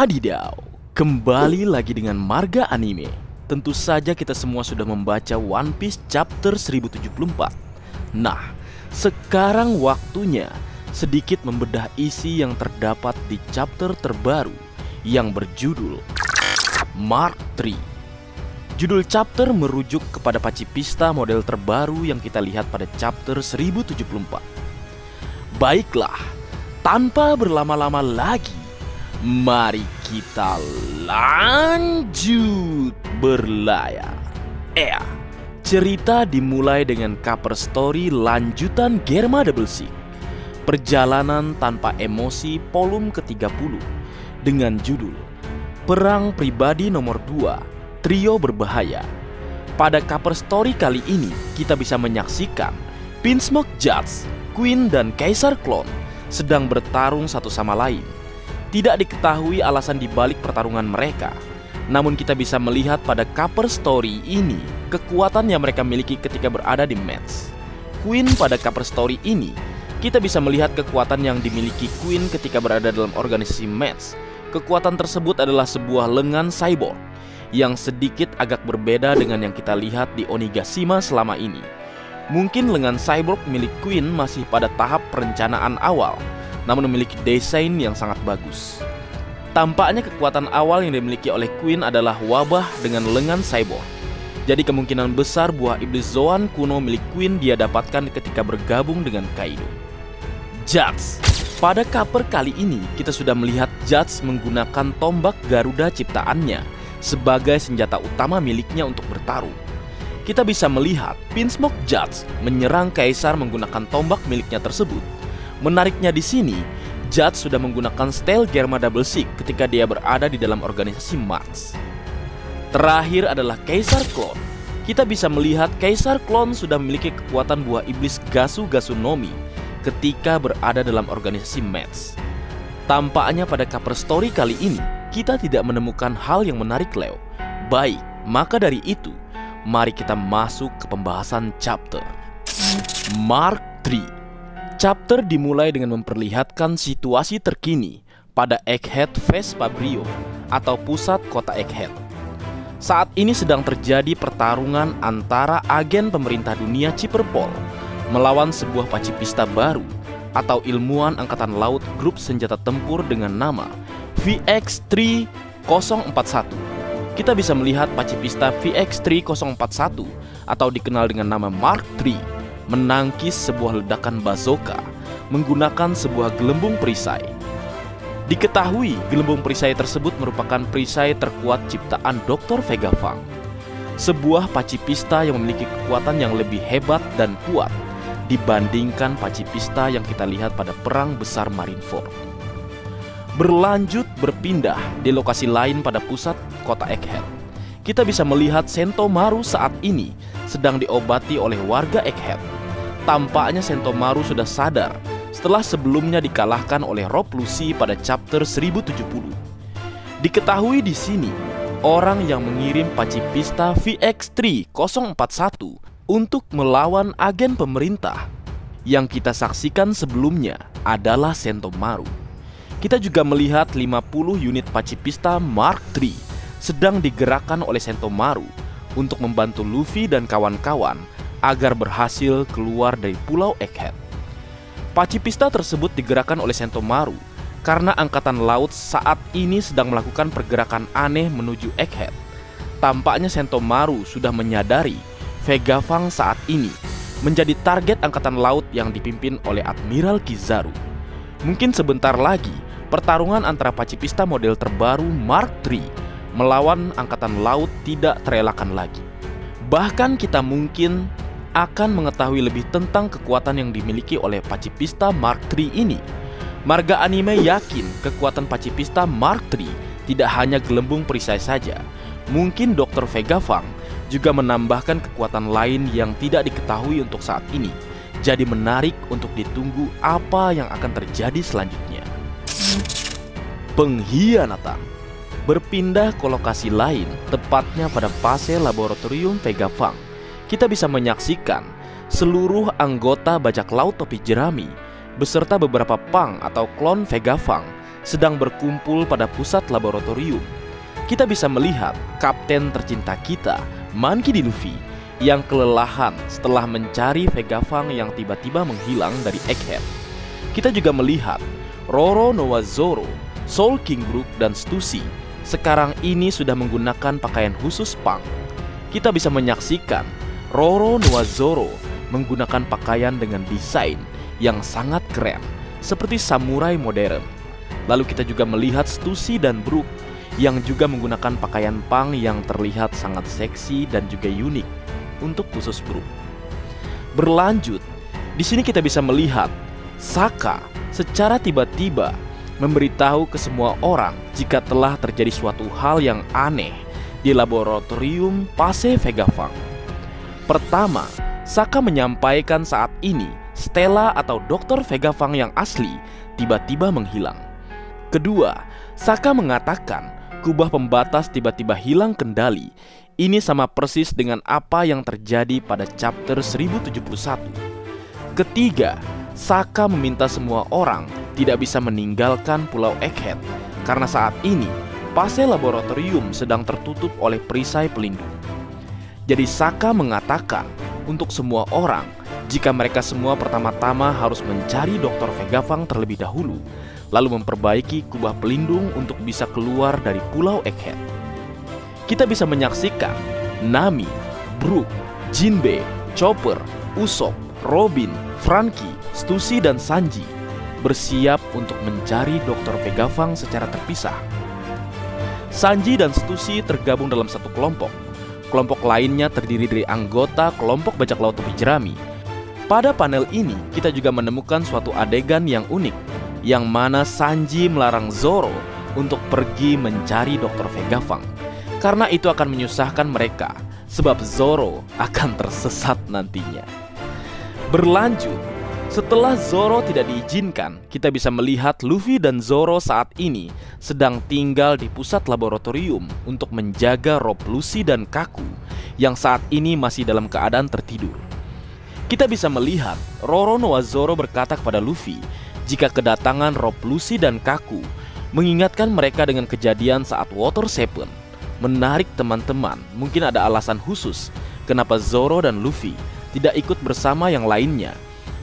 Wadidaw, kembali lagi dengan Marga Anime. Tentu saja kita semua sudah membaca One Piece chapter 1074. Nah, sekarang waktunya sedikit membedah isi yang terdapat di chapter terbaru yang berjudul Mark III. Judul chapter merujuk kepada pacifista model terbaru yang kita lihat pada chapter 1074. Baiklah, tanpa berlama-lama lagi, mari kita lanjut berlayar. Cerita dimulai dengan cover story lanjutan Germa Double Six, Perjalanan Tanpa Emosi volume ke-30 dengan judul Perang Pribadi nomor 2, Trio Berbahaya. Pada cover story kali ini kita bisa menyaksikan Vinsmoke Judge, Queen dan Kaisar Clone sedang bertarung satu sama lain. Tidak diketahui alasan dibalik pertarungan mereka, namun kita bisa melihat pada cover story ini kekuatan yang mereka miliki ketika berada di match. Queen pada cover story ini kita bisa melihat kekuatan yang dimiliki Queen ketika berada dalam organisasi match. Kekuatan tersebut adalah sebuah lengan cyborg yang sedikit agak berbeda dengan yang kita lihat di Onigashima selama ini. Mungkin lengan cyborg milik Queen masih pada tahap perencanaan awal, namun memiliki desain yang sangat bagus. Tampaknya kekuatan awal yang dimiliki oleh Queen adalah wabah dengan lengan cyborg. Jadi kemungkinan besar buah iblis Zoan kuno milik Queen dia dapatkan ketika bergabung dengan Kaido. Judge. Pada cover kali ini kita sudah melihat Judge menggunakan tombak Garuda ciptaannya sebagai senjata utama miliknya untuk bertarung. Kita bisa melihat Vinsmoke Judge menyerang Kaisar menggunakan tombak miliknya tersebut. Menariknya di sini, Judge sudah menggunakan style Germa Double Six ketika dia berada di dalam organisasi Mars. Terakhir adalah Kaisar Clone. Kita bisa melihat Kaisar Clone sudah memiliki kekuatan buah iblis Gasu Gasunomi ketika berada dalam organisasi Mars. Tampaknya pada cover story kali ini kita tidak menemukan hal yang menarik, Leo. Baik, maka dari itu mari kita masuk ke pembahasan chapter Mark III. Chapter dimulai dengan memperlihatkan situasi terkini pada Egghead Vespabrio atau pusat kota Egghead. Saat ini sedang terjadi pertarungan antara agen pemerintah dunia Chipperpol melawan sebuah pacifista baru atau ilmuwan angkatan laut grup senjata tempur dengan nama VX-3041. Kita bisa melihat pacifista VX-3041 atau dikenal dengan nama Mark III menangkis sebuah ledakan bazooka menggunakan sebuah gelembung perisai. Diketahui gelembung perisai tersebut merupakan perisai terkuat ciptaan Dr. Vegapunk, sebuah pacifista yang memiliki kekuatan yang lebih hebat dan kuat dibandingkan pacifista yang kita lihat pada Perang Besar Marineford. Berlanjut berpindah di lokasi lain pada pusat kota Egghead. Kita bisa melihat Sentomaru saat ini sedang diobati oleh warga Egghead. Tampaknya Sentomaru sudah sadar setelah sebelumnya dikalahkan oleh Rob Lucy pada chapter 1070. Diketahui di sini, orang yang mengirim pacifista VX-3041 untuk melawan agen pemerintah yang kita saksikan sebelumnya adalah Sentomaru. Kita juga melihat 50 unit pacifista Mark III sedang digerakkan oleh Sentomaru untuk membantu Luffy dan kawan-kawan agar berhasil keluar dari pulau Egghead. Pacifista tersebut digerakkan oleh Sentomaru karena angkatan laut saat ini sedang melakukan pergerakan aneh menuju Egghead. Tampaknya Sentomaru sudah menyadari Vegapunk saat ini menjadi target angkatan laut yang dipimpin oleh Admiral Kizaru. Mungkin sebentar lagi pertarungan antara pacifista model terbaru Mark III melawan angkatan laut tidak terelakkan lagi. Bahkan kita mungkin akan mengetahui lebih tentang kekuatan yang dimiliki oleh pacifista Mark III ini. Marga Anime yakin kekuatan pacifista Mark III tidak hanya gelembung perisai saja. Mungkin Dr. Vegapunk juga menambahkan kekuatan lain yang tidak diketahui untuk saat ini. Jadi menarik untuk ditunggu apa yang akan terjadi selanjutnya. Pengkhianatan. Berpindah ke lokasi lain, tepatnya pada base laboratorium Vegapunk, kita bisa menyaksikan seluruh anggota bajak laut topi jerami beserta beberapa pang atau klon Vegapunk sedang berkumpul pada pusat laboratorium. Kita bisa melihat kapten tercinta kita, Monkey D. Luffy, yang kelelahan setelah mencari Vegapunk yang tiba-tiba menghilang dari Egghead. Kita juga melihat Roronoa Zoro, Soul King Brook, dan Stussy sekarang ini sudah menggunakan pakaian khusus punk. Kita bisa menyaksikan Roronoa Zoro menggunakan pakaian dengan desain yang sangat keren, seperti samurai modern. Lalu kita juga melihat Stussy dan Brook yang juga menggunakan pakaian punk yang terlihat sangat seksi dan juga unik untuk khusus Brook. Berlanjut, di sini kita bisa melihat Saka secara tiba-tiba memberitahu ke semua orang jika telah terjadi suatu hal yang aneh di laboratorium Pase Vegapunk. Pertama, Saka menyampaikan saat ini Stella atau Dr. Vegapunk yang asli tiba-tiba menghilang. Kedua, Saka mengatakan kubah pembatas tiba-tiba hilang kendali. Ini sama persis dengan apa yang terjadi pada chapter 1071. Ketiga, Saka meminta semua orang tidak bisa meninggalkan Pulau Egghead karena saat ini Pase Laboratorium sedang tertutup oleh perisai pelindung. Jadi Saka mengatakan untuk semua orang jika mereka semua pertama-tama harus mencari Dr. Vegapunk terlebih dahulu, lalu memperbaiki kubah pelindung untuk bisa keluar dari Pulau Egghead. Kita bisa menyaksikan Nami, Brook, Jinbe, Chopper, Usopp, Robin, Franky, Stussy, dan Sanji bersiap untuk mencari Dr. Vegapunk secara terpisah. Sanji dan Stussy tergabung dalam satu kelompok. Kelompok lainnya terdiri dari anggota kelompok bajak laut topi jerami. Pada panel ini, kita juga menemukan suatu adegan yang unik, yang mana Sanji melarang Zoro untuk pergi mencari Dr. Vegapunk karena itu akan menyusahkan mereka, sebab Zoro akan tersesat nantinya. Berlanjut, setelah Zoro tidak diizinkan, kita bisa melihat Luffy dan Zoro saat ini sedang tinggal di pusat laboratorium untuk menjaga Rob Lucci dan Kaku yang saat ini masih dalam keadaan tertidur. Kita bisa melihat Roronoa Zoro berkata kepada Luffy jika kedatangan Rob Lucci dan Kaku mengingatkan mereka dengan kejadian saat Water 7. Menarik teman-teman, mungkin ada alasan khusus kenapa Zoro dan Luffy tidak ikut bersama yang lainnya.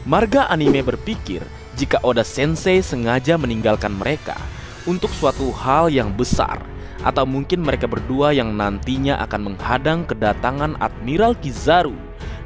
Marga anime berpikir jika Oda Sensei sengaja meninggalkan mereka untuk suatu hal yang besar, atau mungkin mereka berdua yang nantinya akan menghadang kedatangan Admiral Kizaru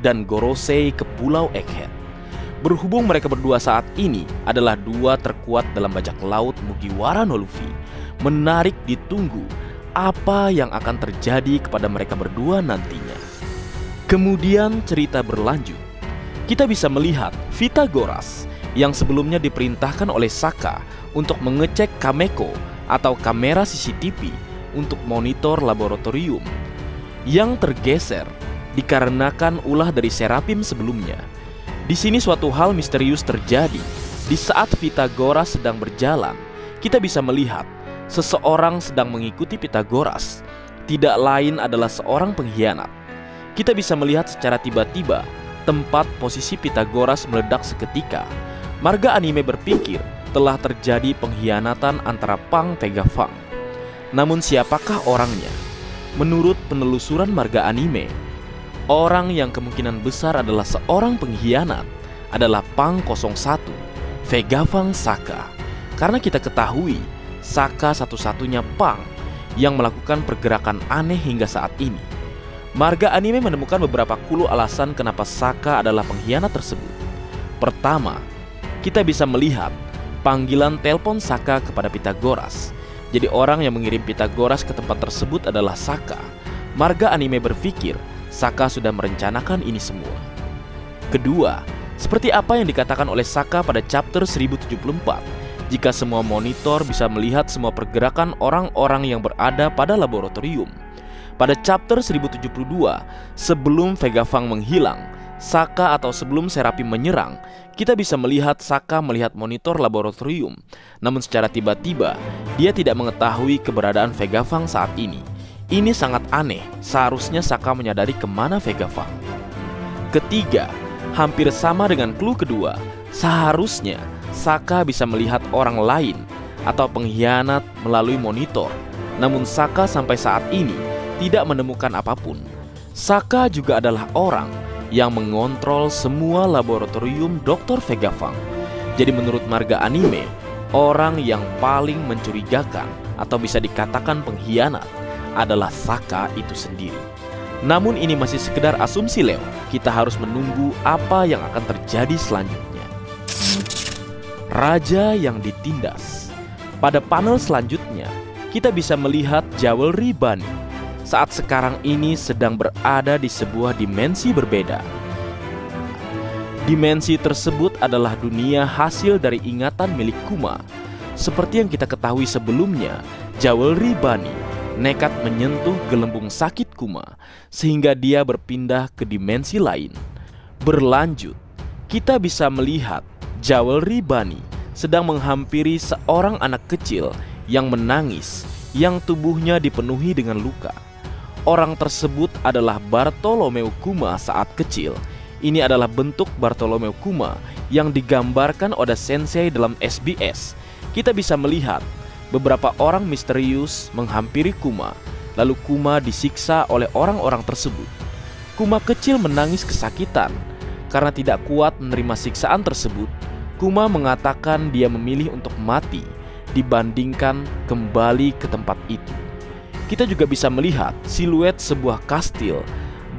dan Gorosei ke Pulau Egghead. Berhubung mereka berdua saat ini adalah dua terkuat dalam bajak laut Mugiwara no Luffy, menarik ditunggu apa yang akan terjadi kepada mereka berdua nantinya. Kemudian cerita berlanjut. Kita bisa melihat Pythagoras yang sebelumnya diperintahkan oleh Saka untuk mengecek Kameko atau kamera CCTV untuk monitor laboratorium yang tergeser dikarenakan ulah dari Serapim sebelumnya. Di sini suatu hal misterius terjadi. Di saat Pythagoras sedang berjalan, kita bisa melihat seseorang sedang mengikuti Pythagoras. Tidak lain adalah seorang pengkhianat. Kita bisa melihat secara tiba-tiba tempat posisi Pythagoras meledak seketika. Marga anime berpikir telah terjadi pengkhianatan antara Punk Vegapunk. Namun siapakah orangnya? Menurut penelusuran marga anime, orang yang kemungkinan besar adalah seorang pengkhianat adalah Punk 01, Vegapunk Saka. Karena kita ketahui Saka satu-satunya Punk yang melakukan pergerakan aneh hingga saat ini. Marga anime menemukan beberapa clue alasan kenapa Saka adalah pengkhianat tersebut. Pertama, kita bisa melihat panggilan telepon Saka kepada Pythagoras. Jadi orang yang mengirim Pythagoras ke tempat tersebut adalah Saka. Marga anime berpikir Saka sudah merencanakan ini semua. Kedua, seperti apa yang dikatakan oleh Saka pada chapter 1074, jika semua monitor bisa melihat semua pergerakan orang-orang yang berada pada laboratorium. Pada chapter 1072, sebelum Vegapunk menghilang, Saka atau sebelum Serapim menyerang, kita bisa melihat Saka melihat monitor laboratorium. Namun secara tiba-tiba, dia tidak mengetahui keberadaan Vegapunk saat ini. Ini sangat aneh, seharusnya Saka menyadari kemana Vegapunk. Ketiga, hampir sama dengan clue kedua, seharusnya Saka bisa melihat orang lain atau pengkhianat melalui monitor. Namun Saka sampai saat ini tidak menemukan apapun. Saka juga adalah orang yang mengontrol semua laboratorium Dr. Vegapunk. Jadi menurut marga anime, orang yang paling mencurigakan atau bisa dikatakan pengkhianat adalah Saka itu sendiri. Namun ini masih sekedar asumsi Leo. Kita harus menunggu apa yang akan terjadi selanjutnya. Raja yang ditindas. Pada panel selanjutnya, kita bisa melihat Jewelry Bunny saat sekarang ini sedang berada di sebuah dimensi berbeda. Dimensi tersebut adalah dunia hasil dari ingatan milik Kuma. Seperti yang kita ketahui sebelumnya, Jewelry Bunny nekat menyentuh gelembung sakit Kuma sehingga dia berpindah ke dimensi lain. Berlanjut, kita bisa melihat Jewelry Bunny sedang menghampiri seorang anak kecil yang menangis, yang tubuhnya dipenuhi dengan luka. Orang tersebut adalah Bartholomew Kuma saat kecil. Ini adalah bentuk Bartholomew Kuma yang digambarkan Oda Sensei dalam SBS. Kita bisa melihat beberapa orang misterius menghampiri Kuma, lalu Kuma disiksa oleh orang-orang tersebut. Kuma kecil menangis kesakitan karena tidak kuat menerima siksaan tersebut. Kuma mengatakan dia memilih untuk mati dibandingkan kembali ke tempat itu. Kita juga bisa melihat siluet sebuah kastil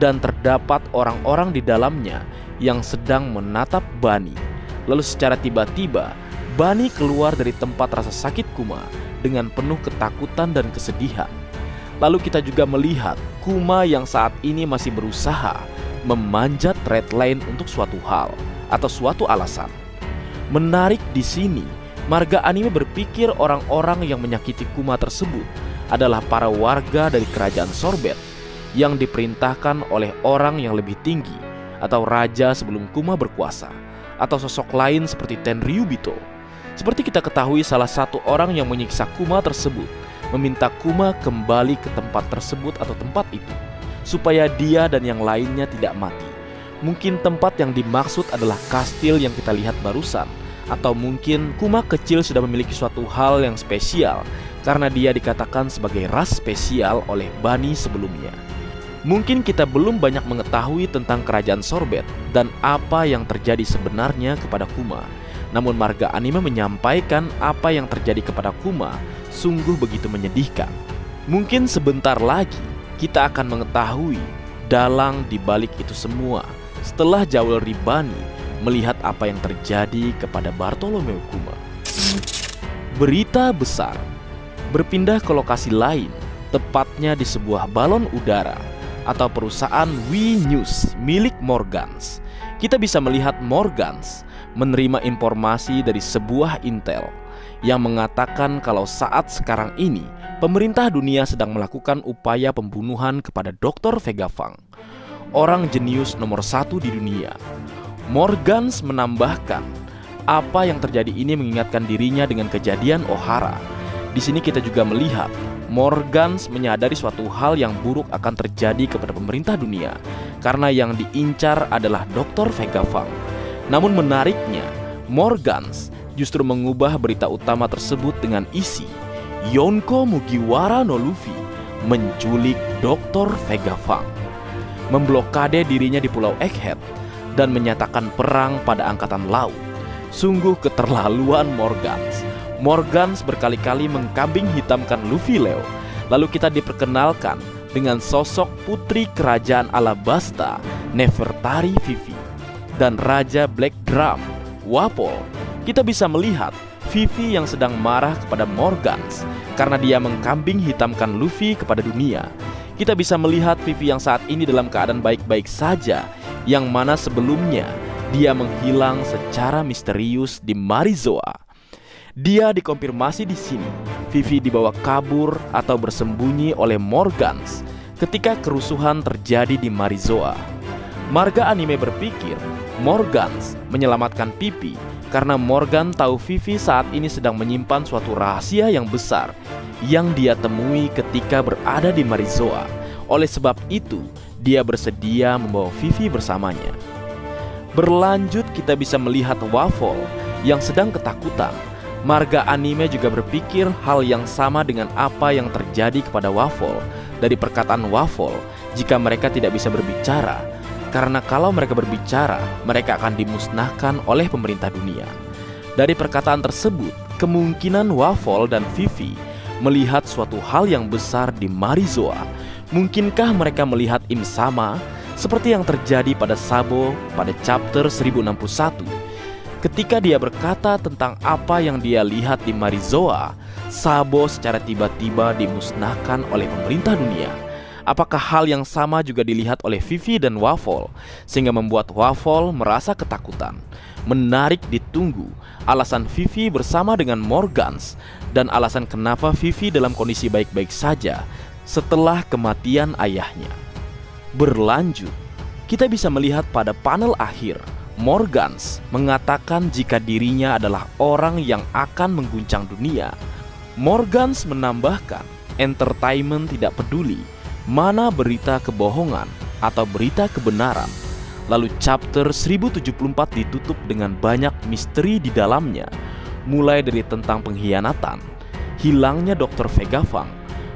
dan terdapat orang-orang di dalamnya yang sedang menatap Bunny. Lalu secara tiba-tiba Bunny keluar dari tempat rasa sakit Kuma dengan penuh ketakutan dan kesedihan. Lalu kita juga melihat Kuma yang saat ini masih berusaha memanjat red line untuk suatu hal atau suatu alasan. Menarik di sini, marga anime berpikir orang-orang yang menyakiti Kuma tersebut adalah para warga dari kerajaan Sorbet yang diperintahkan oleh orang yang lebih tinggi atau raja sebelum Kuma berkuasa, atau sosok lain seperti Tenryubito. Seperti kita ketahui, salah satu orang yang menyiksa Kuma tersebut meminta Kuma kembali ke tempat tersebut atau tempat itu supaya dia dan yang lainnya tidak mati. Mungkin tempat yang dimaksud adalah kastil yang kita lihat barusan, atau mungkin Kuma kecil sudah memiliki suatu hal yang spesial karena dia dikatakan sebagai ras spesial oleh Bunny sebelumnya. Mungkin kita belum banyak mengetahui tentang kerajaan Sorbet dan apa yang terjadi sebenarnya kepada Kuma. Namun marga anime menyampaikan apa yang terjadi kepada Kuma sungguh begitu menyedihkan. Mungkin sebentar lagi kita akan mengetahui dalang di balik itu semua setelah Jewelry Bunny melihat apa yang terjadi kepada Bartholomew Kuma. Berita besar. Berpindah ke lokasi lain, tepatnya di sebuah balon udara atau perusahaan We News milik Morgans. Kita bisa melihat Morgans menerima informasi dari sebuah intel yang mengatakan kalau saat sekarang ini pemerintah dunia sedang melakukan upaya pembunuhan kepada Dr. Vegapunk, orang jenius nomor 1 di dunia. Morgans menambahkan, apa yang terjadi ini mengingatkan dirinya dengan kejadian Ohara. Di sini kita juga melihat Morgans menyadari suatu hal yang buruk akan terjadi kepada pemerintah dunia karena yang diincar adalah Dr. Vegapunk. Namun menariknya, Morgans justru mengubah berita utama tersebut dengan isi Yonko Mugiwara no Luffy menculik Dr. Vegapunk, memblokade dirinya di Pulau Egghead, dan menyatakan perang pada angkatan laut. Sungguh keterlaluan Morgans. Morgans berkali-kali mengkambing hitamkan Luffy Leo. Lalu kita diperkenalkan dengan sosok putri kerajaan Alabasta, Nefertari Vivi, dan Raja Black Drum, Wapol. Kita bisa melihat Vivi yang sedang marah kepada Morgans karena dia mengkambing hitamkan Luffy kepada dunia. Kita bisa melihat Vivi yang saat ini dalam keadaan baik-baik saja, yang mana sebelumnya dia menghilang secara misterius di Marizoa. Dia dikonfirmasi di sini. Vivi dibawa kabur atau bersembunyi oleh Morgans ketika kerusuhan terjadi di Marizoa. Marga anime berpikir Morgans menyelamatkan Pipi karena Morgan tahu Vivi saat ini sedang menyimpan suatu rahasia yang besar yang dia temui ketika berada di Marizoa. Oleh sebab itu, dia bersedia membawa Vivi bersamanya. Berlanjut kita bisa melihat Waffle yang sedang ketakutan Marga anime juga berpikir hal yang sama dengan apa yang terjadi kepada Waffle dari perkataan Waffle jika mereka tidak bisa berbicara, karena kalau mereka berbicara, mereka akan dimusnahkan oleh pemerintah dunia. Dari perkataan tersebut, kemungkinan Waffle dan Vivi melihat suatu hal yang besar di Marizoa. Mungkinkah mereka melihat Im sama seperti yang terjadi pada Sabo pada chapter 1061? Ketika dia berkata tentang apa yang dia lihat di Marizoa, Sabo secara tiba-tiba dimusnahkan oleh pemerintah dunia. Apakah hal yang sama juga dilihat oleh Vivi dan Waffle, sehingga membuat Waffle merasa ketakutan? Menarik ditunggu alasan Vivi bersama dengan Morgans, dan alasan kenapa Vivi dalam kondisi baik-baik saja setelah kematian ayahnya. Berlanjut, kita bisa melihat pada panel akhir, Morgans mengatakan jika dirinya adalah orang yang akan mengguncang dunia. Morgans menambahkan, entertainment tidak peduli mana berita kebohongan atau berita kebenaran. Lalu chapter 1074 ditutup dengan banyak misteri di dalamnya, mulai dari tentang pengkhianatan, hilangnya Dr. Vegafang,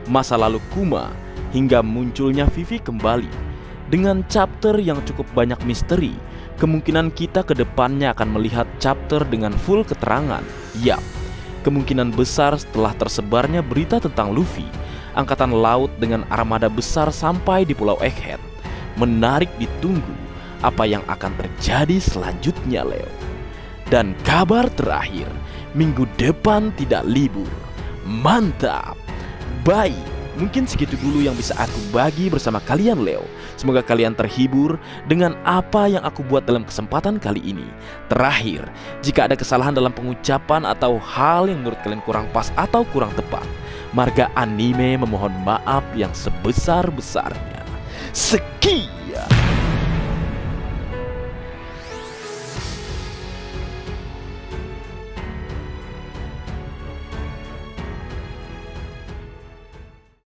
masa lalu Kuma, hingga munculnya Vivi kembali. Dengan chapter yang cukup banyak misteri, kemungkinan kita ke depannya akan melihat chapter dengan full keterangan. Yap, kemungkinan besar setelah tersebarnya berita tentang Luffy, angkatan laut dengan armada besar sampai di Pulau Egghead. Menarik ditunggu apa yang akan terjadi selanjutnya, Leo. Dan kabar terakhir, minggu depan tidak libur. Mantap. Baik, mungkin segitu dulu yang bisa aku bagi bersama kalian, Leo. Semoga kalian terhibur dengan apa yang aku buat dalam kesempatan kali ini. Terakhir, jika ada kesalahan dalam pengucapan atau hal yang menurut kalian kurang pas atau kurang tepat, Marga Anime memohon maaf yang sebesar-besarnya. Sekian.